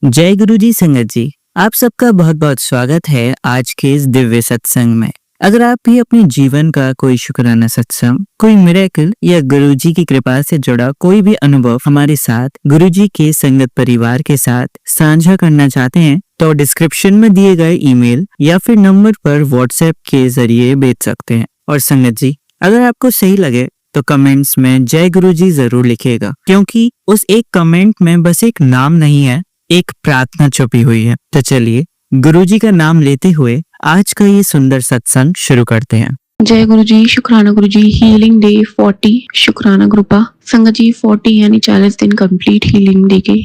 जय गुरु जी संगत जी, आप सबका बहुत बहुत स्वागत है आज के इस दिव्य सत्संग में। अगर आप भी अपने जीवन का कोई शुक्राना सत्संग, कोई मिरेकल या गुरु जी की कृपा से जुड़ा कोई भी अनुभव हमारे साथ गुरु जी के संगत परिवार के साथ साझा करना चाहते हैं तो डिस्क्रिप्शन में दिए गए ईमेल या फिर नंबर पर व्हाट्सएप के जरिए भेज सकते हैं। और संगत जी, अगर आपको सही लगे तो कमेंट्स में जय गुरु जी जरूर लिखिएगा, क्योंकि उस एक कमेंट में बस एक नाम नहीं है, एक प्रार्थना छुपी हुई है। तो चलिए गुरुजी का नाम लेते हुए आज का ये सुंदर सत्संग शुरू करते हैं। जय गुरु जी, शुक्राना गुरु जी। हीलिंग डे 40, शुक्राना ग्रुपा संगत जी। 40 यानी 40 दिन कंप्लीट हीलिंग डे के।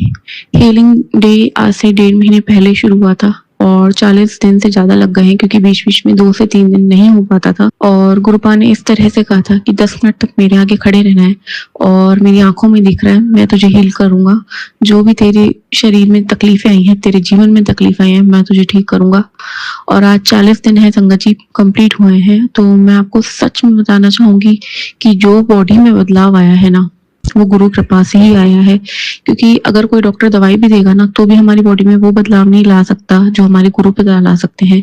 हीलिंग डे आज से 1.5 महीने पहले शुरू हुआ था और 40 दिन से ज्यादा लग गए हैं, क्योंकि बीच बीच में 2 से 3 दिन नहीं हो पाता था। और गुरुपा ने इस तरह से कहा था कि 10 मिनट तक मेरे आगे खड़े रहना है और मेरी आंखों में दिख रहा है, मैं तुझे हील करूंगा। जो भी तेरे शरीर में तकलीफें आई हैं, तेरे जीवन में तकलीफ आई हैं, मैं तुझे ठीक करूंगा। और आज 40 दिन है संगत जी, कंप्लीट हुए हैं। तो मैं आपको सच में बताना चाहूंगी कि जो बॉडी में बदलाव आया है ना, वो गुरु कृपा से ही आया है। क्योंकि अगर कोई डॉक्टर दवाई भी देगा ना, तो भी हमारी बॉडी में वो बदलाव नहीं ला सकता जो हमारे गुरु पिता ला सकते हैं।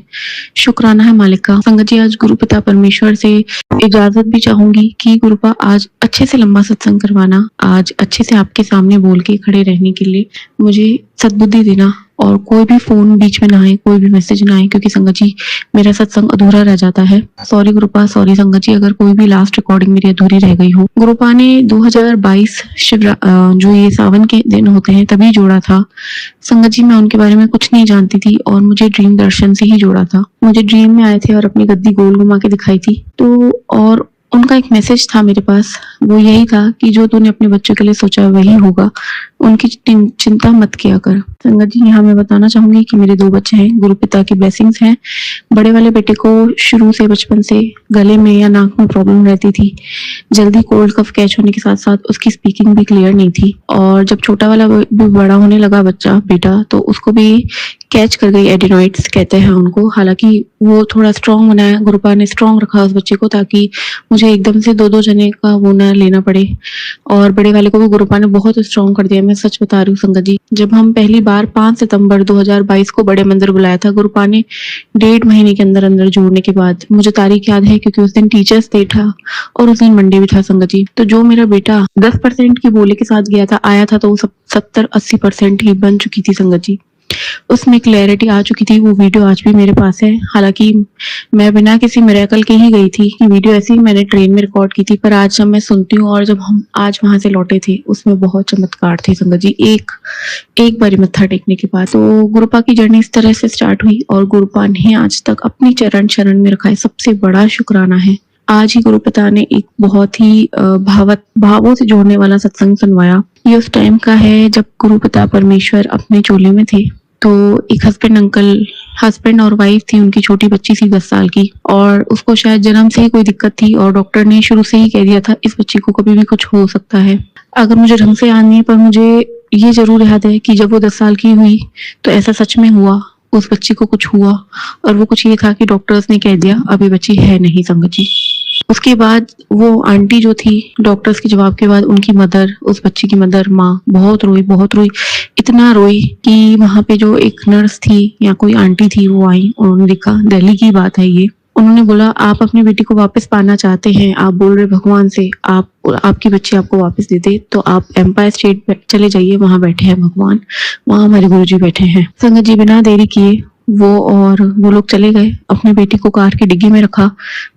शुक्राना है मालिक का। संगत जी, आज गुरु पिता परमेश्वर से इजाजत भी चाहूंगी कि गुरुपा आज अच्छे से लंबा सत्संग करवाना, आज अच्छे से आपके सामने बोल के खड़े रहने के लिए मुझे सद्बुद्धि देना, और कोई भी फोन बीच में ना आए, कोई भी मैसेज ना आए, क्योंकि संगत जी मेरा सत्संग अधूरा रह जाता है। सॉरी गुरुपा, सॉरी संगत जी, अगर कोई भी लास्ट रिकॉर्डिंग मेरी अधूरी रह गई हो। गुरुपा ने 2022 जो ये सावन के दिन होते हैं तभी जोड़ा था संगत जी। मैं उनके बारे में कुछ नहीं जानती थी और मुझे ड्रीम दर्शन से ही जोड़ा था। मुझे ड्रीम में आए थे और अपनी गद्दी गोल घुमा के दिखाई थी। तो और उनका एक मैसेज था मेरे पास, वो यही था कि जो तूने अपने बच्चों के लिए सोचा वही होगा, उनकी चिंता मत किया कर। संगत जी, यहाँ मैं बताना चाहूंगी कि मेरे 2 बच्चे हैं, गुरु पिता की ब्लेसिंग्स हैं। बड़े वाले बेटे को शुरू से बचपन से गले में या नाक में प्रॉब्लम रहती थी, जल्दी कोल्ड कफ कैच होने के साथ साथ उसकी स्पीकिंग भी क्लियर नहीं थी। और जब छोटा वाला भी बड़ा होने लगा बच्चा बेटा, तो उसको भी कैच कर गई, एडिनॉइड्स कहते हैं उनको। हालांकि वो थोड़ा स्ट्रॉन्ग बनाया, गुरुपा ने स्ट्रॉन्ग रखा उस बच्चे को, ताकि मुझे एकदम से 2-2 जने का वो ना लेना पड़े। और बड़े वाले को भी गुरुपा ने बहुत स्ट्रॉन्ग कर दिया, मैं सच बता रही हूँ संगत जी। जब हम पहली बार 5 सितंबर 2022 को बड़े मंदिर बुलाया था गुरुपा ने, 1.5 महीने के अंदर अंदर जोड़ने के बाद, मुझे तारीख याद है क्योंकि उस दिन टीचर्स डे था और उस दिन मंडे भी था संगत जी। तो जो मेरा बेटा 10% की बोले के साथ गया था, आया था, तो वो 70-80% ही बन चुकी थी संगत जी। उसमें क्लैरिटी आ चुकी थी। वो वीडियो आज भी मेरे पास है। हालांकि मैं बिना किसी मिरेकल के ही गई थी, वीडियो ऐसे ही मैंने ट्रेन में रिकॉर्ड की थी, पर आज जब मैं सुनती हूँ और जब हम आज वहां से लौटे थे, उसमें बहुत चमत्कार थे संगत जी। एक बारी मत्था टेकने के बाद तो गुरुपा की जर्नी इस तरह से स्टार्ट हुई और गुरुपा ने आज तक अपनी चरण शरण में रखा है। सबसे बड़ा शुक्राना है। आज ही गुरु पिता ने एक बहुत ही भावों से जोड़ने वाला सत्संग सुनवाया। ये उस टाइम का है जब गुरु पिता परमेश्वर अपने चोले में थे। तो एक हस्बैंड और वाइफ थी, उनकी छोटी बच्ची थी 10 साल की, और उसको शायद जन्म से ही कोई दिक्कत थी और डॉक्टर ने शुरू से ही कह दिया था इस बच्ची को कभी भी कुछ हो सकता है। अगर मुझे ढंग से याद नहीं, पर मुझे ये जरूर याद है कि जब वो 10 साल की हुई तो ऐसा सच में हुआ, उस बच्ची को कुछ हुआ, और वो कुछ ये था कि डॉक्टर्स ने कह दिया अभी बच्ची है नहीं संगत जी। उसके बाद वो आंटी जो थी, डॉक्टर्स के जवाब के बाद उनकी मदर, उस बच्ची की मदर, माँ बहुत रोई, इतना रोई कि वहां पे जो एक नर्स थी या कोई आंटी थी, वो आई, उन्होंने देखा, दिल्ली की बात है ये, उन्होंने बोला आप अपनी बेटी को वापस पाना चाहते हैं, आप बोल रहे भगवान से आपकी बच्ची आपको वापस दे दे, तो आप एम्पायर स्टेट चले जाइए, वहां बैठे हैं भगवान, वहां हमारे गुरुजी बैठे हैं। संगत जी, बिना देरी किए वो लोग चले गए, अपनी बेटी को कार की डिग्गी में रखा,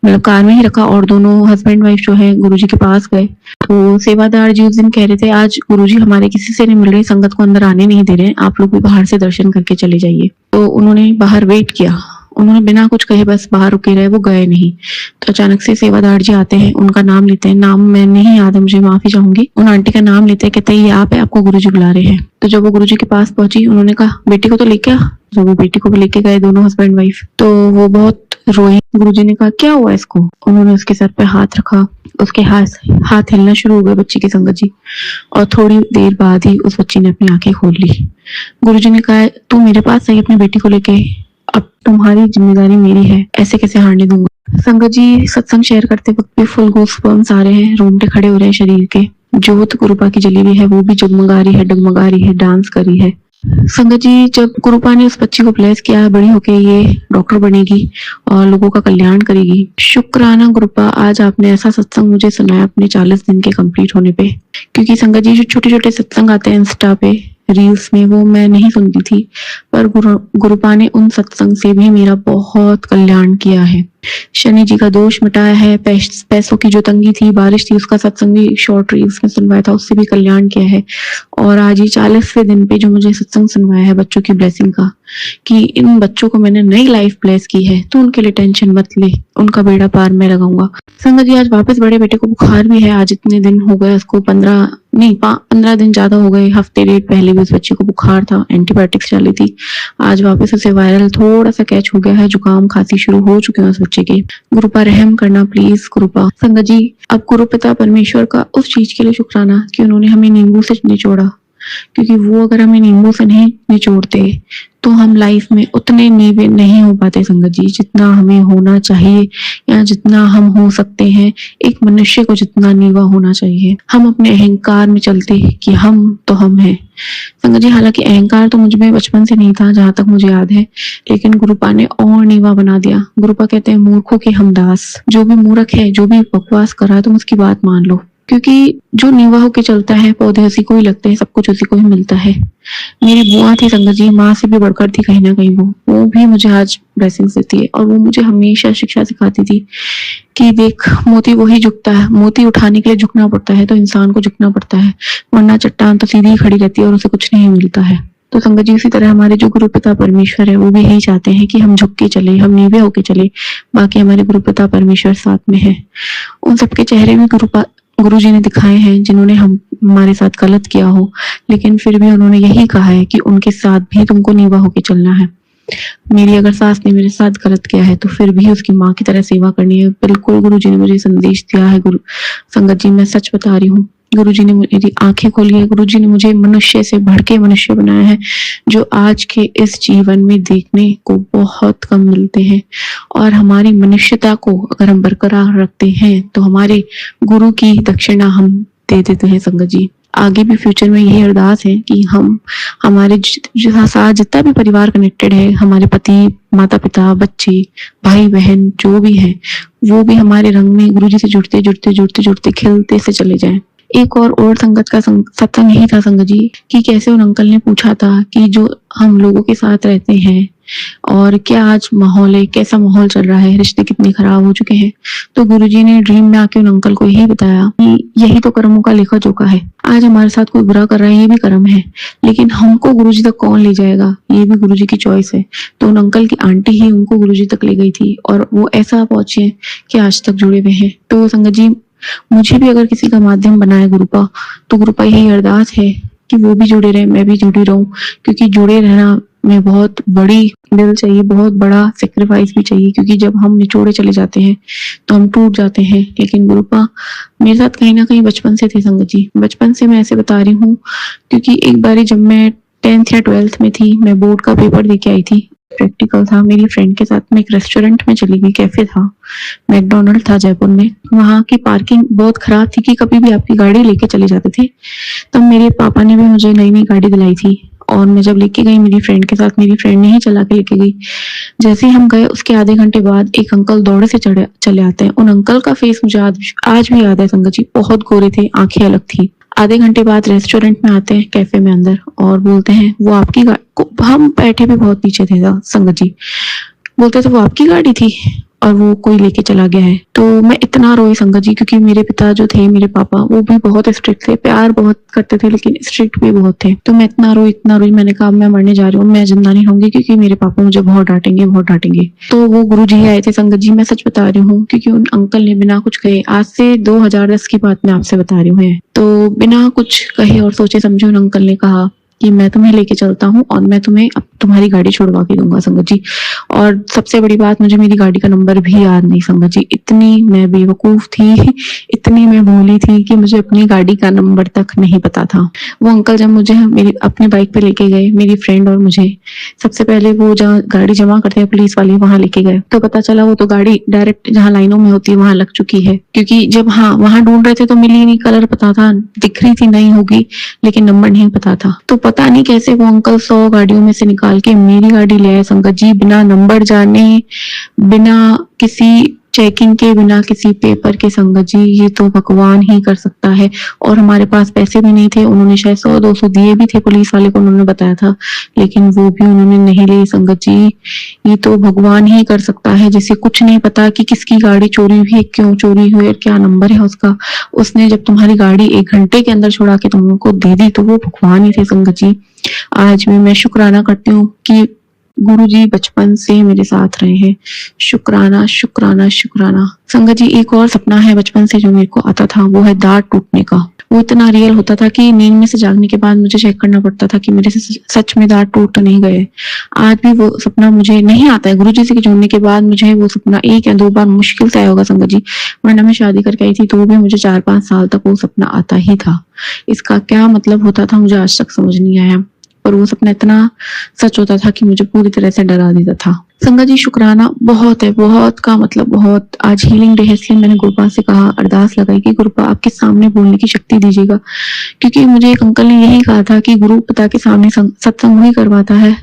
मतलब कार में ही रखा, और दोनों हस्बैंड वाइफ जो है गुरुजी के पास गए। तो सेवादार जी उस दिन कह रहे थे आज गुरुजी हमारे किसी से नहीं मिल रहे, संगत को अंदर आने नहीं दे रहे हैं, आप लोग भी बाहर से दर्शन करके चले जाइए। तो उन्होंने बाहर वेट किया, उन्होंने बिना कुछ कहे बस बाहर रुके रहे, वो गए नहीं। तो अचानक से सेवादार जी आते हैं, उनका नाम लेते हैं, नाम मैं नहीं याद है, मुझे माफी चाहूंगी। उन आंटी का नाम लेते हैं, कहते हैं ये आप है, आपको गुरुजी बुला रहे हैं। तो जब वो गुरुजी के पास पहुंची, उन्होंने कहा बेटी को तो लेके आ। जब वो बेटी को भी लेके गए दोनों हस्बैंड वाइफ, तो वो बहुत रोई। गुरुजी ने कहा क्या हुआ इसको? उन्होंने उसके सर पे हाथ रखा, उसके हाथ हिलना शुरू हो गए बच्ची की संगत जी, और थोड़ी देर बाद ही उस बच्ची ने अपनी आंखें खोल ली। गुरुजी ने कहा तू मेरे पास आई अपनी बेटी को लेके, अब तुम्हारी जिम्मेदारी मेरी है, ऐसे कैसे हारने दूंगा। संगत जी, सत्संग शेयर करते वक्त भी फुल गूज़बम्प्स आ रहे हैं, रोंगटे खड़े हो रहे हैं शरीर के। ज्योत गुरुपा की जली हुई है, वो भी जगमगा रही है, डगमगा रही है, डांस कर रही है। संगत जी, जब गुरुपा ने उस बच्ची को ब्लेस किया, बड़ी होके ये डॉक्टर बनेगी और लोगों का कल्याण करेगी। शुक्राना गुरुपा, आज आपने ऐसा सत्संग मुझे सुनाया अपने 40 दिन के कंप्लीट होने पे। क्योंकि संगत जी, जो छोटे-छोटे सत्संग आते हैं इंस्टा पे, रील्स में, वो मैं नहीं सुनती थी, पर गुरुपा ने उन सत्संग से भी मेरा बहुत कल्याण किया है। शनि जी का दोष मिटाया है, पैसों की जो तंगी थी, बारिश थी, उसका सत्संग भी शॉर्ट रील्स में सुनवाया था, उससे भी कल्याण किया है। और आज ये 40वें दिन पे जो मुझे सत्संग सुनवाया है बच्चों की ब्लेसिंग का, कि इन बच्चों को मैंने नई लाइफ ब्लेस की है, तो उनके लिए टेंशन मत ले, उनका बेड़ा पार मैं लगाऊंगा। संगत जी, आज वापस बड़े बेटे को बुखार भी है। आज इतने दिन हो गए उसको, 15 दिन ज्यादा हो गए, हफ्ते डेढ़ पहले भी उस बच्चे को बुखार था, एंटीबायोटिक्स चली थी। आज वापस उसे वायरल थोड़ा सा कैच हो गया है, जुकाम खांसी शुरू हो चुके हैं उस बच्चे के। गुरुपा रहम करना प्लीज गुरुपा। संगत जी, अब गुरु पिता परमेश्वर का उस चीज के लिए शुक्राना कि उन्होंने हमें नींबू से निचोड़ा, क्योंकि वो अगर हमें नींबू से नहीं निचोड़ते तो हम लाइफ में उतने नीवे नहीं हो पाते संगत जी, जितना हमें होना चाहिए या जितना हम हो सकते हैं। एक मनुष्य को जितना नीवा होना चाहिए, हम अपने अहंकार में चलते कि हम तो हम हैं। संगत जी, हालांकि अहंकार तो मुझ में बचपन से नहीं था, जहां तक मुझे याद है, लेकिन गुरुपा ने और नीवा बना दिया। गुरुपा कहते हैं, मूर्खों के हम दास। जो भी मूर्ख है, जो भी बकवास कर रहा है, तुम उसकी बात मान लो, क्योंकि जो नीवा होके चलता है, पौधे उसी को ही लगते हैं, सब कुछ उसी को ही मिलता है। मेरी बुआ थी संगत जी, माँ से भी बढ़कर थी कहीं ना कहीं। वो भी मुझे आज ब्लेसिंग्स देती है, और वो मुझे हमेशा शिक्षा सिखाती थी कि देख, मोती वही झुकता है, मोती उठाने के लिए झुकना पड़ता है, तो इंसान को झुकना पड़ता है, वरना चट्टान तो सीधी खड़ी रहती है और उसे कुछ नहीं मिलता है। तो संगत जी, उसी तरह हमारे जो गुरु पिता परमेश्वर है, वो भी यही चाहते हैं कि हम झुक के चले, हम नीवे होके चले, बाकी हमारे गुरु पिता परमेश्वर साथ में है। उन सबके चेहरे भी गुरु जी ने दिखाए हैं जिन्होंने हमारे साथ गलत किया हो, लेकिन फिर भी उन्होंने यही कहा है कि उनके साथ भी तुमको नीवा होके चलना है। मेरी अगर सास ने मेरे साथ गलत किया है तो फिर भी उसकी माँ की तरह सेवा करनी है। बिल्कुल गुरु जी ने मुझे संदेश दिया है। गुरु संगत जी, मैं सच बता रही हूँ, गुरु जी ने मेरी आंखें खोली है। गुरु जी ने मुझे मनुष्य से बढ़ के मनुष्य बनाया है, जो आज के इस जीवन में देखने को बहुत कम मिलते हैं। और हमारी मनुष्यता को अगर हम बरकरार रखते हैं तो हमारे गुरु की दक्षिणा हम दे देते हैं। संगत जी, आगे भी फ्यूचर में यही अरदास है कि हम हमारे साथ जितना भी परिवार कनेक्टेड है, हमारे पति, माता पिता, बच्चे, भाई बहन जो भी है, वो भी हमारे रंग में गुरु जी से जुड़ते जुड़ते जुड़ते जुड़ते खिलते से चले जाएं। एक और संगत का सत्संग यही था संगत जी, कि कैसे उन अंकल ने पूछा था कि जो हम लोगों के साथ रहते हैं और क्या आज माहौल है, कैसा माहौल चल रहा है, रिश्ते कितने खराब हो चुके हैं। तो गुरुजी ने ड्रीम में आके उन अंकल को यही बताया कि यही तो कर्मों का लेखा जोखा है। आज हमारे साथ कोई बुरा कर रहा है, ये भी कर्म है, लेकिन हमको गुरुजी तक कौन ले जाएगा, ये भी गुरुजी की चॉइस है। तो उन अंकल की आंटी ही उनको गुरुजी तक ले गई थी और वो ऐसा पहुंचे कि आज तक जुड़े हुए हैं। तो संगत जी, मुझे भी अगर किसी का माध्यम बनाए गुरुपा, तो गुरुपा यही अरदास है कि वो भी जुड़े रहे, मैं भी जुड़ी रहूं, क्योंकि जुड़े रहना में बहुत बड़ी दिल चाहिए, बहुत बड़ा सेक्रीफाइस भी चाहिए, क्योंकि जब हम निचोड़े चले जाते हैं तो हम टूट जाते हैं। लेकिन गुरुपा मेरे साथ कहीं ना कहीं बचपन से थे संगत जी। बचपन से मैं ऐसे बता रही हूँ, क्योंकि एक बारी जब मैं 10th या 12th में थी, मैं बोर्ड का पेपर दे के आई थी, प्रैक्टिकल था। मेरी फ्रेंड के साथ मैं एक रेस्टोरेंट में चली गई, कैफे था, मैकडोनल्ड था जयपुर में। वहां की पार्किंग बहुत खराब थी कि कभी भी आपकी गाड़ी लेके चले जाते थे। तब मेरे पापा ने भी मुझे नई नई गाड़ी दिलाई थी और मैं जब लेके गई मेरी फ्रेंड के साथ, मेरी फ्रेंड ने ही चला के लेके गई। जैसे ही हम गए, उसके आधे घंटे बाद एक अंकल दौड़े से चले आते हैं। उन अंकल का फेस मुझे आज भी याद है संगत जी, बहुत गोरे थे, आंखें अलग थी। आधे घंटे बाद रेस्टोरेंट में आते हैं, कैफे में अंदर, और बोलते हैं वो आपकी हम बैठे भी बहुत पीछे थे संगत जी, बोलते थे वो आपकी गाड़ी थी और वो कोई लेके चला गया है। तो मैं इतना रोई संगत जी, क्योंकि मेरे पिता जो थे, मेरे पापा, वो भी बहुत स्ट्रिक्ट थे, प्यार बहुत करते थे लेकिन स्ट्रिक्ट भी बहुत थे। तो मैं इतना रोई, मैंने कहा मैं मरने जा रही हूँ, मैं जिंदा नहीं रहूंगी, क्योंकि मेरे पापा मुझे बहुत डांटेंगे। तो वो गुरु जी आए थे संगत जी, मैं सच बता रही हूँ, क्योंकि उन अंकल ने बिना कुछ कहे, आज से 2010 की बात मैं आपसे बता रही हूँ, तो बिना कुछ कहे और सोचे समझे उन अंकल ने कहा कि मैं तुम्हें लेके चलता हूँ और मैं तुम्हें तुम्हारी गाड़ी छुड़वा के दूंगा संगत जी। और सबसे बड़ी बात, मुझे मेरी गाड़ी का नंबर भी याद नहीं संगत जी। इतनी मैं बेवकूफ थी, इतनी मैं भोली थी कि मुझे अपनी गाड़ी का नंबर तक नहीं पता था। वो अंकल जब मुझे मेरी अपने बाइक पे लेके गए, मेरी फ्रेंड और मुझे, सबसे पहले वो जहाँ गाड़ी जमा करते हैं पुलिस वाले वहां लेके गए, तो पता चला वो तो गाड़ी डायरेक्ट जहाँ लाइनों में होती है वहां लग चुकी है। क्योंकि जब वहां ढूंढ रहे थे तो मिली नहीं, कलर पता था, दिख रही थी नई होगी, लेकिन नंबर नहीं पता था। तो पता नहीं कैसे वो अंकल 100 गाड़ियों में से निकाल के मेरी गाड़ी ले आए संगत जी, बिना नंबर जाने, बिना किसी चेकिंग के, बिना किसी पेपर के संगत जी। ये तो भगवान ही कर सकता है। और हमारे पास पैसे भी नहीं थे, उन्होंने शायद 100-200 दिए भी थे पुलिस वाले को, उन्होंने बताया था, लेकिन वो भी उन्होंने नहीं लिए संगत जी। ये तो भगवान ही कर सकता है, जिसे कुछ नहीं पता कि किसकी गाड़ी चोरी हुई है, क्यों चोरी हुई है, क्या नंबर है उसका। उसने जब तुम्हारी गाड़ी 1 घंटे के अंदर छुड़ा के तुमको दे दी, तो वो भगवान ही थे संगत जी। आज भी मैं शुक्राना करती हूँ कि गुरुजी बचपन से मेरे साथ रहे हैं। शुक्राना शुक्राना शुक्राना। संगत जी, एक और सपना है बचपन से जो मेरे को आता था, वो है दांत टूटने का। वो इतना रियल होता था कि नींद में से जागने के बाद मुझे चेक करना पड़ता था कि मेरे से सच में दांत टूट तो नहीं गए। आज भी वो सपना मुझे नहीं आता है। गुरुजी से जुड़ने के बाद मुझे वो सपना 1 या 2 बार मुश्किल से आया होगा संगत जी, वरना मैं शादी करके आई थी तो भी मुझे 4-5 साल तक वो सपना आता ही था। इसका क्या मतलब होता था मुझे आज तक समझ नहीं आया, पर वो सपना इतना सच होता था कि मुझे पूरी तरह से डरा देता था। संगत जी, शुक्राना बहुत है, बहुत का मतलब बहुत। आज हीलिंग डे है, इसलिए मैंने गुरुपा से कहा, अरदास लगाई कि गुरुपा आपके सामने बोलने की शक्ति दीजिएगा। क्योंकि मुझे एक अंकल ने यही कहा था कि गुरु पिता के सामने सत्संग वही करवाता है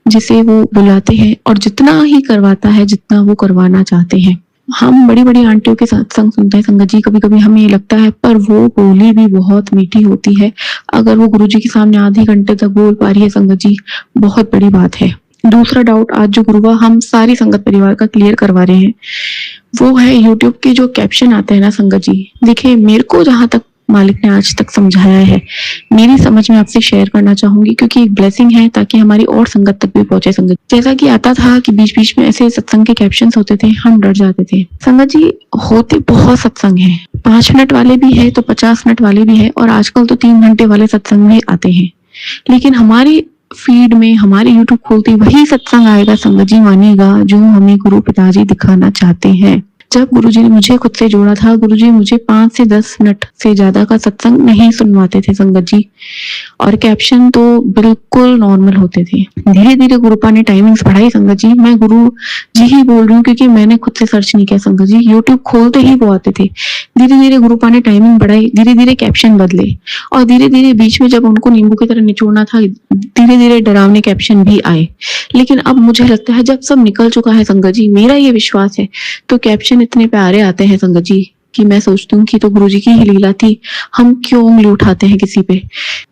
जिसे वो बुलाते हैं, और जितना ही करवाता है जितना वो करवाना चाहते हैं। हम बड़ी बड़ी आंटियों के सत्संग सुनते हैं संगत जी, कभी कभी हमें ये लगता है, पर वो बोली भी बहुत मीठी होती है। अगर वो गुरुजी के सामने आधे घंटे तक बोल पा रही है संगत जी, बहुत बड़ी बात है। दूसरा डाउट आज जो गुरुवा हम सारी संगत परिवार का क्लियर करवा रहे हैं, वो है यूट्यूब के जो कैप्शन आते हैं ना संगत जी। देखिए, मेरे को जहां तक मालिक ने आज तक समझाया है, मेरी समझ में आपसे शेयर करना चाहूंगी, क्योंकि एक ब्लेसिंग है ताकि हमारी और संगत तक भी पहुंचे संगत। जैसा कि आता था कि बीच बीच में ऐसे सत्संग के कैप्शंस होते थे, हम डर जाते थे संगत जी। होते बहुत सत्संग है, 5 मिनट वाले भी है तो 50 मिनट वाले भी है, और आजकल तो 3 घंटे वाले सत्संग भी आते हैं। लेकिन हमारी फीड में, हमारे यूट्यूब खोलते वही सत्संग आएगा संगत जी, मानिएगा, जो हमें गुरु पिताजी दिखाना चाहते हैं। जब गुरुजी ने मुझे खुद से जोड़ा था, गुरुजी मुझे 5 से 10 मिनट से ज्यादा का सत्संग नहीं सुनवाते थे संगत जी, और कैप्शन तो बिल्कुल नॉर्मल होते थे। धीरे धीरे गुरुपा ने टाइमिंग्स बढ़ाई संगत जी। मैं गुरु जी ही बोल रही हूँ क्योंकि मैंने खुद से सर्च नहीं किया संगत जी, यूट्यूब खोलते ही वो आते थे। धीरे धीरे गुरुपा ने टाइमिंग बढ़ाई, धीरे धीरे कैप्शन बदले, और धीरे धीरे बीच में जब उनको नींबू की तरह निचोड़ना था, धीरे धीरे डरावने कैप्शन भी आए। लेकिन अब मुझे लगता है जब सब निकल चुका है संगत जी, मेरा ये विश्वास है, तो कैप्शन इतने प्यारे आते हैं संगत जी कि मैं सोचती हूँ कि तो गुरुजी की ही लीला थी। हम क्यों उंगली उठाते हैं किसी पे,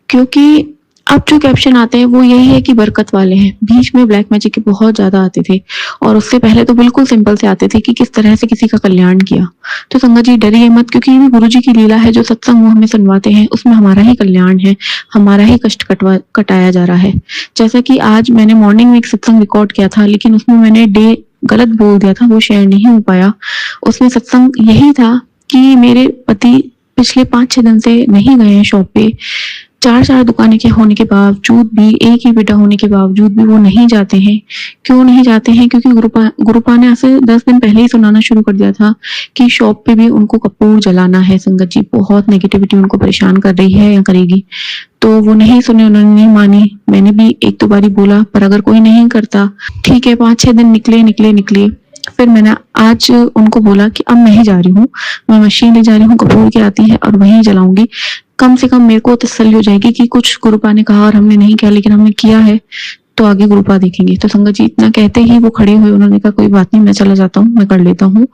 क्योंकि अब जो कैप्शन आते हैं वो यही है कि बरकत वाले हैं। बीच में ब्लैक मैजिक के बहुत ज्यादा आते थे, और उससे पहले तो बिल्कुल सिंपल से आते थे कि किस तरह से किसी का कल्याण किया। तो संगत जी डरिए मत, क्योंकि ये भी गुरुजी की लीला है। जो सत्संग वो हमें सुनवाते हैं उसमें हमारा ही कल्याण है, हमारा ही कष्ट कटाया जा रहा है। जैसा कि आज मैंने मॉर्निंग में एक सत्संग रिकॉर्ड किया था, लेकिन उसमें मैंने डे गलत बोल दिया था, वो शेयर नहीं हो पाया। उसमें सत्संग यही था कि मेरे पति पिछले 5-6 दिन से नहीं गए हैं शॉप पे। 4 दुकानें के होने के बावजूद भी, एक ही बेटा होने के बावजूद भी वो नहीं जाते हैं। क्यों नहीं जाते हैं? क्योंकि गुरुपा ने ऐसे 10 दिन पहले ही सुनाना शुरू कर दिया था कि शॉप पे भी उनको कपूर जलाना है संगत जी। बहुत नेगेटिविटी उनको परेशान कर रही है या करेगी, तो वो नहीं सुने, उन्होंने नहीं मानी। मैंने भी 1-2 बारी बोला, पर अगर कोई नहीं करता, ठीक है 5-6 दिन निकले। फिर मैंने आज उनको बोला कि अब मैं ही जा रही हूँ, मैं मशीन ले जा रही हूँ, कपूर की आती है और वहीं जलाऊंगी। कम से कम मेरे को तसल्ली हो जाएगी कि कुछ गुरुपा ने कहा और हमने नहीं किया, लेकिन हमने किया है तो आगे गुरुपा देखेंगे। तो संगत जी इतना कहते ही वो खड़े हुए, उन्होंने कहा कोई बात नहीं, मैं चला जाता हूँ, मैं कर लेता हूँ।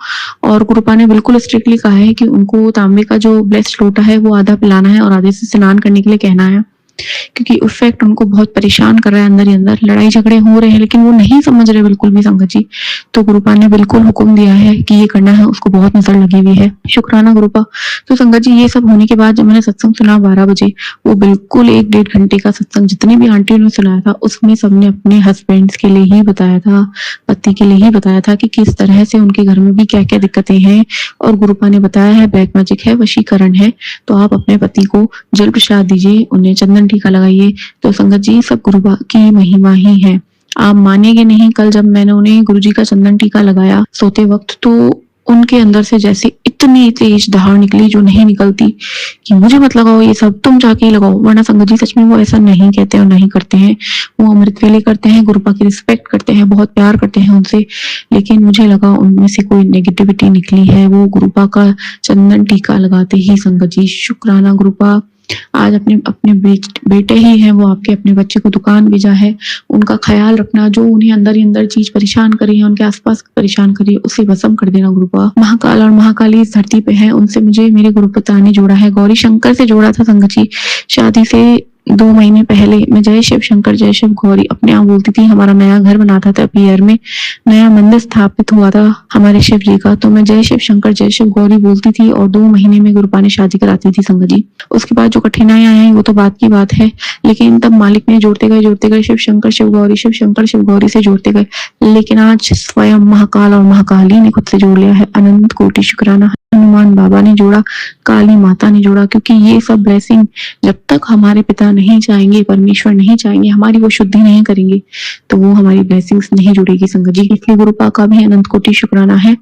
और गुरुपा ने बिल्कुल स्ट्रिक्टली कहा है कि उनको तांबे का जो ब्लेस्ड लोटा है वो आधा पिलाना है और आधे से स्नान करने के लिए कहना है, क्योंकि इफेक्ट उनको बहुत परेशान कर रहा है अंदर ही अंदर। लड़ाई झगड़े हो रहे हैं लेकिन वो नहीं समझ रहे बिल्कुल भी संगत जी। तो गुरुपा ने बिल्कुल हुक्म दिया है कि ये करना है, उसको बहुत नजर लगी हुई है। शुक्राना गुरुपा। तो संगत जी ये सब होने के बाद जब मैंने सत्संग सुना 12 बजे, वो बिल्कुल 1-1.5 घंटे का सत्संग जितनी भी आंटियों ने सुनाया था उसमें सबने अपने हस्बैंड्स के लिए ही बताया था, पति के लिए ही बताया था कि किस तरह से उनके घर में भी क्या क्या दिक्कतें हैं। और गुरुपा ने बताया है ब्लैक मैजिक है, वशीकरण है, तो आप अपने पति को जल प्रसाद दीजिए, उन्हें चंदन टीका लगाइए। तो संगत जी सब गुरुपा की महिमा ही है। आप मानेंगे नहीं, कल जब मैंने उन्हें गुरुजी का चंदन टीका लगाया सोते वक्त, तो उनके अंदर से जैसे इतनी तेज दहाड़ निकली जो नहीं निकलती कि मुझे मत लगाओ ये सब, तुम जाके ही लगाओ। वरना संगत जी सच में वो ऐसा नहीं कहते और नहीं करते हैं। वो अमृत वेले करते हैं, गुरुपा की रिस्पेक्ट करते हैं, बहुत प्यार करते हैं उनसे, लेकिन मुझे लगा उनमें से कोई नेगेटिविटी निकली है। वो गुरुपा का चंदन टीका लगाते ही संगत जी, शुक्राना गुरुपा, आज अपने अपने बेटे ही हैं, वो आपके अपने बच्चे को दुकान भेजा है, उनका ख्याल रखना। जो उन्हें अंदर ही अंदर चीज परेशान कर रही है, उनके आसपास परेशान कर रही है, उसे भस्म कर देना गुरुपा। महाकाल और महाकाली इस धरती पे है, उनसे मुझे मेरे गुरुपिता ने जोड़ा है, गौरी शंकर से जोड़ा था संगत जी। शादी से 2 महीने पहले मैं जय शिव शंकर जय शिव गौरी अपने आप बोलती थी। हमारा नया घर बना था तब ईयर में, नया मंदिर स्थापित हुआ था हमारे शिव जी का, तो मैं जय शिव शंकर जय शिव गौरी बोलती थी और 2 महीने में गुरुपा ने शादी कराती थी संगत जी। उसके बाद जो कठिनाइयां आई वो तो बात की बात है, लेकिन तब मालिक ने जोड़ते गए शिव शंकर शिव गौरी, शिव शंकर शिव गौरी से जोड़ते गए। लेकिन आज स्वयं महाकाल और महाकाली ने खुद से जोड़ लिया है। अनंत कोटि शुक्राना, हनुमान बाबा ने जोड़ा, काली माता ने जोड़ा, क्योंकि ये सब ब्लेसिंग जब तक हमारे पिता नहीं चाहेंगे, परमेश्वर नहीं चाहेंगे, हमारी वो शुद्धि नहीं करेंगे, तो वो हमारी ब्लेसिंग्स नहीं जुड़ेगी संगत जी। इसलिए गुरुपा का भी अनंत कोटि शुक्राना है।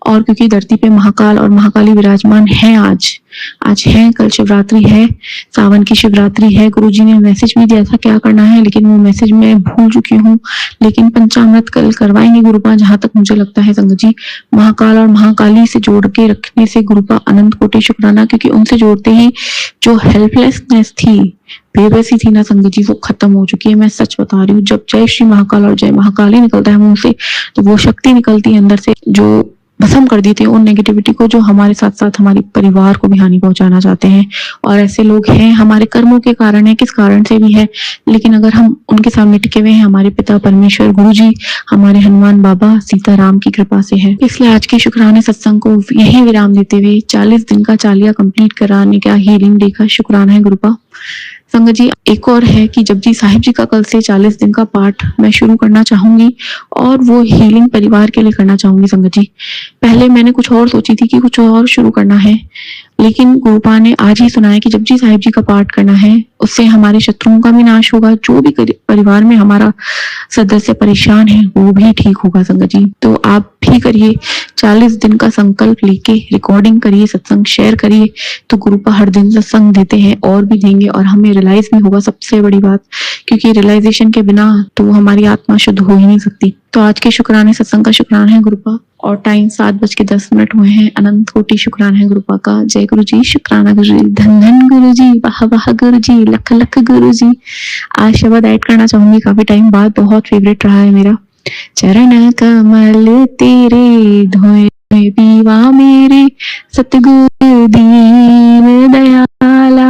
और क्योंकि धरती पे महाकाल और महाकाली विराजमान है, आज है, कल शिवरात्रि है, सावन की शिवरात्रि है। गुरुजी ने मैसेज भी दिया था क्या करना है, लेकिन वो मैसेज मैं भूल चुकी हूँ। लेकिन पंचामृत कल करवाएंगे गुरुपा, जहां तक मुझे लगता है संगत जी। महाकाल और महाकाली से जोड़ के रखने से गुरुपा अनंत कोटि शुक्राना, क्योंकि उनसे जोड़ते ही जो हेल्पलेसनेस थी, बेबसी थी ना संगत जी, वो खत्म हो चुकी है। मैं सच बता रही हूँ, जब जय श्री महाकाल और जय महाकाली निकलता है मुंह से, तो वो शक्ति निकलती है अंदर से जो भस्म कर देते हैं उन नेगेटिविटी को, जो हमारे साथ साथ हमारे परिवार को भी हानि पहुंचाना चाहते हैं। और ऐसे लोग हैं, हमारे कर्मों के कारण है, किस कारण से भी है, लेकिन अगर हम उनके सामने टिके हुए हैं, हमारे पिता परमेश्वर गुरुजी, हमारे हनुमान बाबा, सीताराम की कृपा से है। इसलिए आज के शुक्राने सत्संग को यही विराम देते हुए 40 दिन का चालिया कंप्लीट कराने का हीलिंग डे का शुक्राना है गुरुपा। संगत जी एक और है कि जपजी साहिब जी का कल से 40 दिन का पाठ मैं शुरू करना चाहूंगी, और वो हीलिंग परिवार के लिए करना चाहूंगी संगत जी। पहले मैंने कुछ और सोची थी कि कुछ और शुरू करना है, लेकिन गुरुपा ने आज ही सुनाया कि जपजी साहिब जी का पाठ करना है, उससे हमारे शत्रुओं का भी नाश होगा, जो भी परिवार में हमारा सदस्य परेशान है वो भी ठीक होगा संगत जी। तो आप भी करिए, 40 दिन का संकल्प लेके रिकॉर्डिंग करिए, सत्संग शेयर करिए, तो गुरुपा हर दिन सत्संग देते हैं और भी देंगे, और हमें रियलाइज भी होगा, सबसे बड़ी बात, क्योंकि रियलाइजेशन के बिना तो हमारी आत्मा शुद्ध हो ही नहीं सकती। तो आज के शुक्राने सत्संग का शुक्राना है गुरुपा, और टाइम 7:10 हुए हैं। अनंत कोटि शुक्राना है गुरुपा का। जय गुरु जी, शुक्राना गुरु जी, धन धन गुरु जी, वाह वाह गुरु जी, लख लख गुरु जी। आज शब्द ऐड करना चाहूंगी, काफी टाइम बाद, बहुत फेवरेट रहा है मेरा। चरण कमल तेरे धोए पीवा मेरे, सतगुरु दीन दयाला।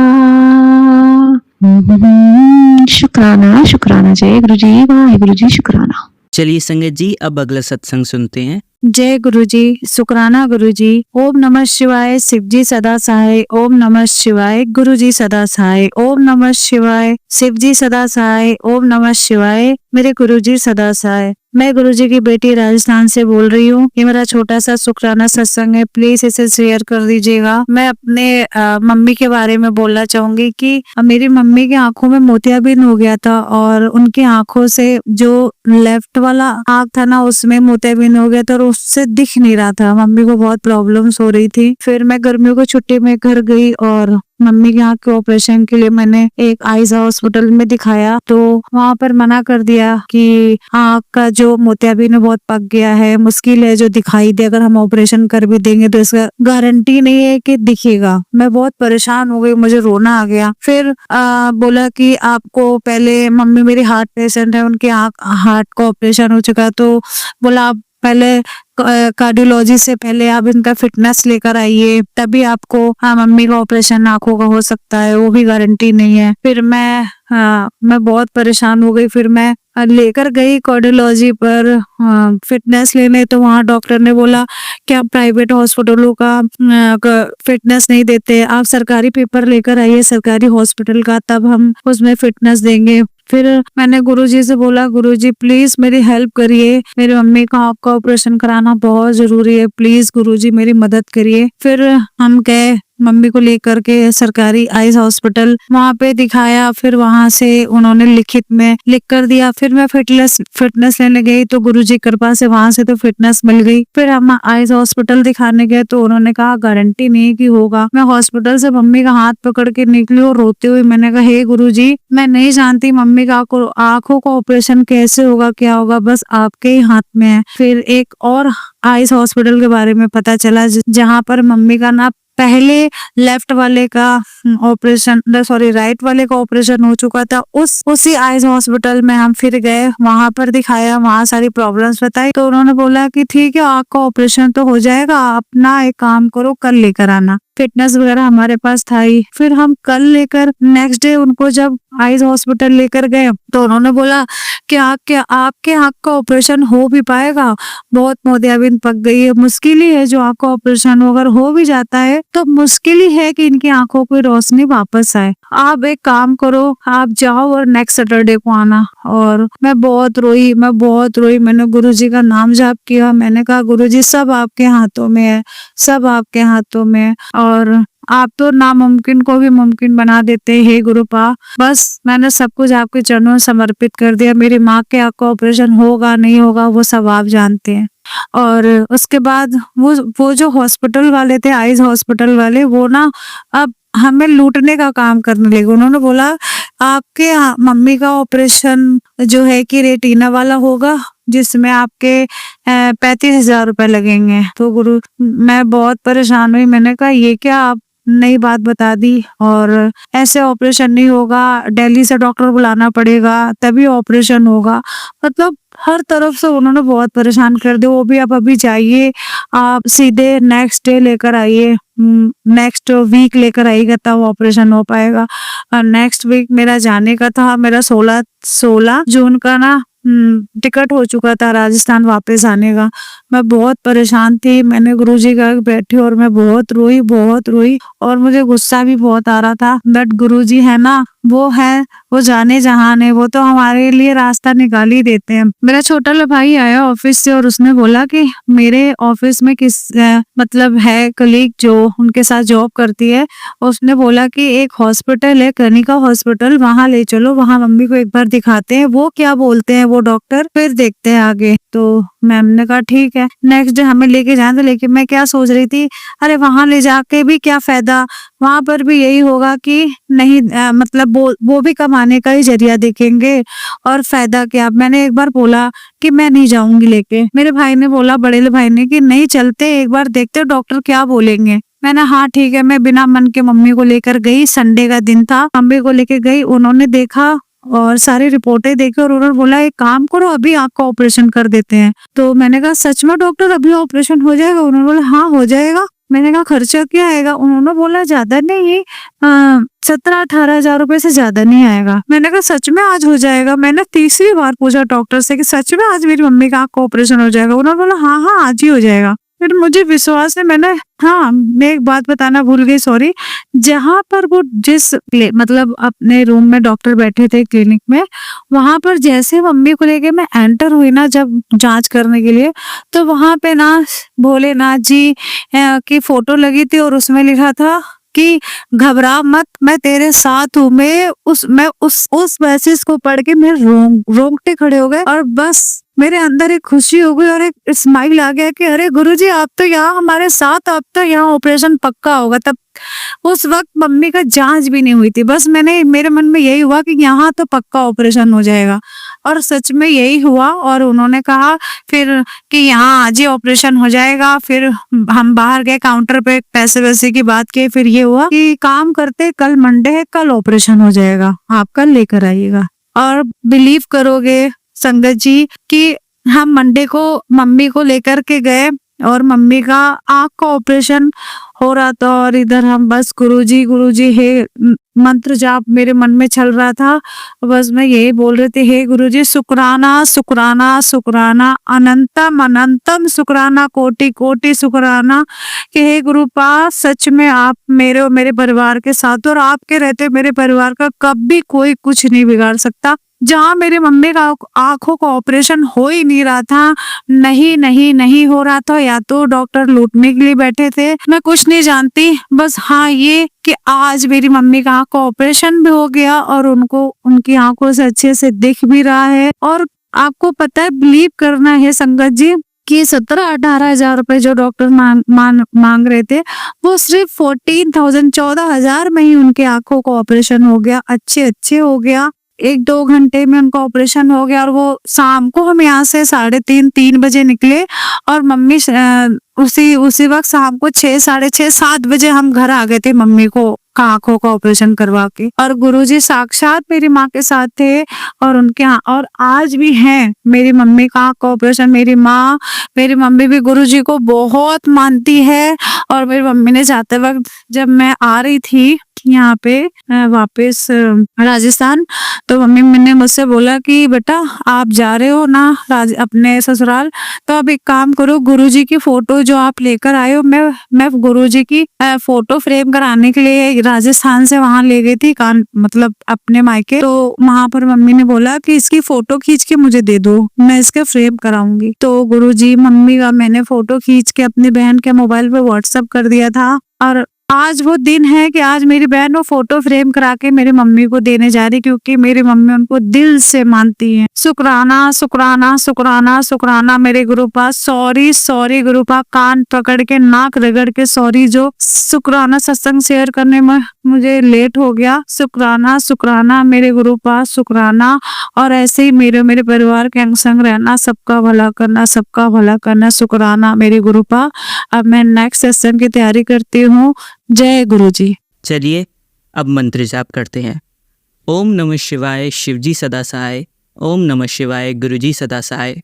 शुक्राना शुक्राना, जय गुरु जी, वाहे गुरु जी, शुक्राना। चलिए संगत जी, अब अगला सत्संग सुनते हैं। जय गुरु जी, शुक्राना गुरु जी। ओम नमः शिवाय, शिव जी सदा सहाय। ओम नमः शिवाय, गुरु जी सदा सहाय। ओम नमः शिवाय, शिव जी सदा सहाय। ओम नमः शिवाय, मेरे गुरु जी सदा सहाय। मैं गुरु जी की बेटी राजस्थान से बोल रही हूँ। ये मेरा छोटा सा शुक्राना सत्संग है, प्लीज इसे शेयर कर दीजिएगा। मैं अपने मम्मी के बारे में बोलना चाहूंगी कि मेरी मम्मी की आंखों में मोतियाबिंद हो गया था, और उनकी आंखों से जो लेफ्ट वाला आंख था ना, उसमें मोतियाबिंद हो गया था और उससे दिख नहीं रहा था। मम्मी को बहुत प्रॉब्लम्स हो रही थी। फिर मैं गर्मियों की छुट्टी में घर गई और मम्मी की आंख के ऑपरेशन के लिए मैंने एक आइज हॉस्पिटल में दिखाया, तो वहां पर मना कर दिया कि आंख का जो मोतियाबिंद है बहुत पक गया है, मुश्किल है जो दिखाई दे, अगर हम ऑपरेशन कर भी देंगे तो इसका गारंटी नहीं है कि दिखेगा। मैं बहुत परेशान हो गई, मुझे रोना आ गया। फिर बोला कि आपको पहले, मम्मी मेरी हार्ट पेशेंट है, उनके हार्ट का ऑपरेशन हो चुका है, तो बोला आप पहले कार्डियोलॉजी से पहले आप इनका फिटनेस लेकर आइए, तभी आपको मम्मी का ऑपरेशन आंखों का हो सकता है, वो भी गारंटी नहीं है। फिर मैं बहुत परेशान हो गई। फिर मैं लेकर गई कार्डियोलॉजी पर फिटनेस लेने, तो वहाँ डॉक्टर ने बोला कि आप प्राइवेट हॉस्पिटलों का फिटनेस नहीं देते, आप सरकारी पेपर लेकर आइए सरकारी हॉस्पिटल का, तब हम उसमें फिटनेस देंगे। फिर मैंने गुरुजी से बोला, गुरुजी प्लीज मेरी हेल्प करिए, मेरी मम्मी का आंख का ऑपरेशन कराना बहुत जरूरी है, प्लीज गुरुजी मेरी मदद करिए। फिर हम गए मम्मी को लेकर के सरकारी आइज हॉस्पिटल वहाँ पे दिखाया। फिर वहाँ से उन्होंने लिखित में लिख कर दिया। फिर मैं फिटनेस लेने गई तो गुरुजी की कृपा से वहाँ से तो फिटनेस मिल गई। फिर हम आइज हॉस्पिटल दिखाने गए तो उन्होंने कहा गारंटी नहीं कि होगा। मैं हॉस्पिटल से मम्मी का हाथ पकड़ के निकली और रोते हुए मैंने कहा हे गुरुजी, मैं नहीं जानती मम्मी का आंखों का ऑपरेशन कैसे होगा, क्या होगा, बस आपके ही हाथ में है। फिर एक और आइज हॉस्पिटल के बारे में पता चला जहाँ पर मम्मी का ना पहले लेफ्ट वाले का ऑपरेशन राइट वाले का ऑपरेशन हो चुका था। उसी आइज हॉस्पिटल में हम फिर गए, वहां पर दिखाया, वहां सारी प्रॉब्लम्स बताई तो उन्होंने बोला कि ठीक है आँख का ऑपरेशन तो हो जाएगा, आप ना एक काम करो कल लेकर आना। फिटनेस वगैरह हमारे पास था ही। फिर हम कल लेकर नेक्स्ट डे उनको जब आइज हॉस्पिटल लेकर गए तो उन्होंने बोला कि आपके आँख का ऑपरेशन हो भी पाएगा, बहुत मोतियाबिंद पक गई है, मुश्किल ही है जो आँख का ऑपरेशन अगर हो भी जाता है तो मुश्किल ही है कि इनकी आंखों की रोशनी वापस आए। आप एक काम करो, आप जाओ और नेक्स्ट सैटरडे को आना। और मैं बहुत रोई। मैंने गुरुजी का नाम जाप किया। मैंने कहा गुरुजी सब आपके हाथों में है, सब आपके हाथों में है और आप तो नामुमकिन को भी मुमकिन बना देते हैं हे गुरुपा। बस मैंने सब कुछ आपके चरणों में समर्पित कर दिया। मेरी माँ के आँख का ऑपरेशन होगा नहीं होगा वो सब आप जानते हैं। और उसके बाद वो जो हॉस्पिटल वाले थे, आइज हॉस्पिटल वाले, वो ना अब हमें लूटने का काम करने लगे। उन्होंने बोला आपके मम्मी का ऑपरेशन जो है कि रेटिना वाला होगा जिसमें आपके 35,000 रुपए लगेंगे। तो गुरु मैं बहुत परेशान हुई। मैंने कहा ये क्या आप नई बात बता दी, और ऐसे ऑपरेशन नहीं होगा, दिल्ली से डॉक्टर बुलाना पड़ेगा तभी ऑपरेशन होगा। मतलब हर तरफ से उन्होंने बहुत परेशान कर दिया। वो भी आप अभी जाइए, आप सीधे नेक्स्ट डे लेकर आइए, नेक्स्ट वीक लेकर आइएगा तब ऑपरेशन हो पाएगा। और नेक्स्ट वीक मेरा जाने का था। मेरा 16 जून का ना टिकट हो चुका था राजस्थान वापस आने का। मैं बहुत परेशान थी। मैंने गुरुजी का बैठी और मैं बहुत रोई और मुझे गुस्सा भी बहुत आ रहा था। बट गुरुजी है ना, वो जाने जहान है, वो तो हमारे लिए रास्ता निकाल ही देते हैं। मेरा छोटा ला भाई आया ऑफिस से और उसने बोला कि मेरे ऑफिस में मतलब है कलीग जो उनके साथ जॉब करती है, उसने बोला कि एक हॉस्पिटल है कनिका हॉस्पिटल, वहां ले चलो, वहां मम्मी को एक बार दिखाते हैं, वो क्या बोलते हैं वो डॉक्टर, फिर देखते हैं आगे। तो मैम ने कहा ठीक है। नेक्स्ट डे हमें लेके जाए, लेकिन मैं क्या सोच रही थी, अरे वहां ले जाके भी क्या फायदा, वहां पर भी यही होगा कि नहीं मतलब वो भी कमाने का ही जरिया देखेंगे और फायदा क्या। मैंने एक बार बोला कि मैं नहीं जाऊंगी लेके। मेरे भाई ने बोला, बड़े भाई ने, कि नहीं चलते, एक बार देखते डॉक्टर क्या बोलेंगे। मैंने हाँ ठीक है। मैं बिना मन के मम्मी को लेकर गई। संडे का दिन था, मम्मी को लेकर गई। उन्होंने देखा और सारी रिपोर्टें देखी और उन्होंने बोला एक काम करो, अभी आँख का ऑपरेशन कर देते हैं। तो मैंने कहा सच में डॉक्टर अभी ऑपरेशन हो जाएगा? उन्होंने बोला हाँ हो जाएगा। मैंने कहा खर्चा क्या आएगा? उन्होंने बोला ज्यादा नहीं, 17-18 हजार रुपए से ज्यादा नहीं आएगा। मैंने कहा सच में आज हो जाएगा? मैंने तीसरी बार पूछा डॉक्टर से कि सच में आज मेरी मम्मी का आँख का ऑपरेशन हो जाएगा? उन्होंने बोला हाँ आज ही हो जाएगा। फिर मुझे विश्वास है। मैं एक बात बताना भूल गई, सॉरी। जहाँ पर वो मतलब अपने रूम में डॉक्टर बैठे थे क्लिनिक में, वहां पर जैसे मम्मी को लेके मैं एंटर हुई ना जब जांच करने के लिए, तो वहां पे ना भोलेनाथ जी की फोटो लगी थी और उसमें लिखा था कि घबरा मत, मैं तेरे साथ हूँ। मैं उस मैसेज को पढ़ के मेरे रोंगटे खड़े हो गए और बस मेरे अंदर एक खुशी हो गई और एक स्माइल आ गया कि अरे गुरुजी आप तो यहाँ हमारे साथ, आप तो यहाँ ऑपरेशन पक्का होगा। तब उस वक्त मम्मी का जांच भी नहीं हुई थी, बस मेरे मन में यही हुआ कि यहाँ तो पक्का ऑपरेशन हो जाएगा और सच में यही हुआ। और उन्होंने कहा फिर कि यहाँ आज ही ऑपरेशन हो जाएगा। फिर हम बाहर गए काउंटर पे, पैसे वैसे की बात की। फिर ये हुआ कि काम करते, कल मंडे है, कल ऑपरेशन हो जाएगा, आप कल लेकर आइएगा। और बिलीव करोगे संगत जी कि हम मंडे को मम्मी को लेकर के गए और मम्मी का आँख का ऑपरेशन हो रहा था और इधर हम बस गुरुजी हे मंत्र जाप मेरे मन में चल रहा था। बस मैं यही बोल रही थी, हे गुरुजी शुक्राना शुक्राना शुक्राना, अनंतम अनंतम शुक्राना, कोटि कोटि शुक्राना कि हे गुरुपा सच में आप मेरे और मेरे परिवार के साथ, और आपके रहते मेरे परिवार का कभी कोई कुछ नहीं बिगाड़ सकता। जहाँ मेरी मम्मी का आंखों का ऑपरेशन हो ही नहीं रहा था, नहीं हो रहा था, या तो डॉक्टर लूटने के लिए बैठे थे, मैं कुछ नहीं जानती। बस हाँ ये कि आज मेरी मम्मी का आंख का ऑपरेशन भी हो गया और उनको उनकी आंखों से अच्छे से दिख भी रहा है। और आपको पता है, बिलीव करना है संगत जी कि 17-18 हजार रुपए जो डॉक्टर मांग रहे थे, वो सिर्फ 14,000 14,000 में ही उनके आंखों का ऑपरेशन हो गया, अच्छे हो गया। 1-2 घंटे में उनका ऑपरेशन हो गया और वो शाम को हम यहाँ से 3:30 बजे निकले और मम्मी उसी वक्त शाम को 6 साढ़े 6 7 बजे हम घर आ गए थे मम्मी को आंखों का ऑपरेशन करवा के। और गुरुजी साक्षात मेरी माँ के साथ थे और उनके और आज भी हैं मेरी मम्मी का आंख का ऑपरेशन। मेरी मम्मी भी गुरुजी को बहुत मानती है। और मेरी मम्मी ने जाते वक्त जब मैं आ रही थी यहाँ पे वापस राजस्थान, तो मम्मी ने मुझसे बोला कि बेटा आप जा रहे हो ना अपने ससुराल, तो अब एक काम करो, गुरुजी की फोटो जो आप लेकर आए हो, मैं गुरुजी की फोटो फ्रेम कराने के लिए राजस्थान से वहां ले गई थी, मतलब अपने मायके। तो वहां पर मम्मी ने बोला कि इसकी फोटो खींच के मुझे दे दो, मैं इसका फ्रेम कराऊंगी। तो गुरुजी मम्मी का मैंने फोटो खींच के अपनी बहन के मोबाइल पे व्हाट्सएप कर दिया था। और आज वो दिन है कि आज मेरी बहन वो फोटो फ्रेम करा के मेरी मम्मी को देने जा रही, क्योंकि मेरी मम्मी उनको दिल से मानती है। शुक्राना शुक्राना शुक्राना शुक्राना मेरे गुरुपा, सॉरी गुरुपा, कान पकड़ के नाक रगड़ के सॉरी, जो शुक्राना सत्संग शेयर करने में मुझे लेट हो गया। शुक्राना मेरे गुरुपा, शुक्राना। और ऐसे ही मेरे परिवार के संग रहना, सबका भला करना, शुक्राना मेरे गुरुपा। अब मैं नेक्स्ट सेशन की तैयारी करती हूँ। जय गुरु जी। चलिए अब मंत्र जाप करते हैं। ओम नमः शिवाय शिवजी सदा सहाय। ओम नमः शिवाय गुरुजी सदा सहाय।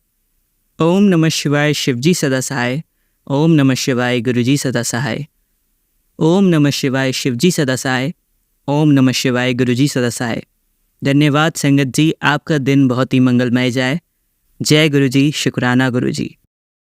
ओम नमः शिवाय शिवजी सदा सहाय। ओम नमः शिवाय गुरुजी सदा सहाय। ओम नमः शिवाय शिवजी सदा सहाय। ओम नमः शिवाय गुरुजी सदा सहाय। धन्यवाद संगत जी, आपका दिन बहुत ही मंगलमय जाए। जय गुरु जी, शुक्राना गुरु जी।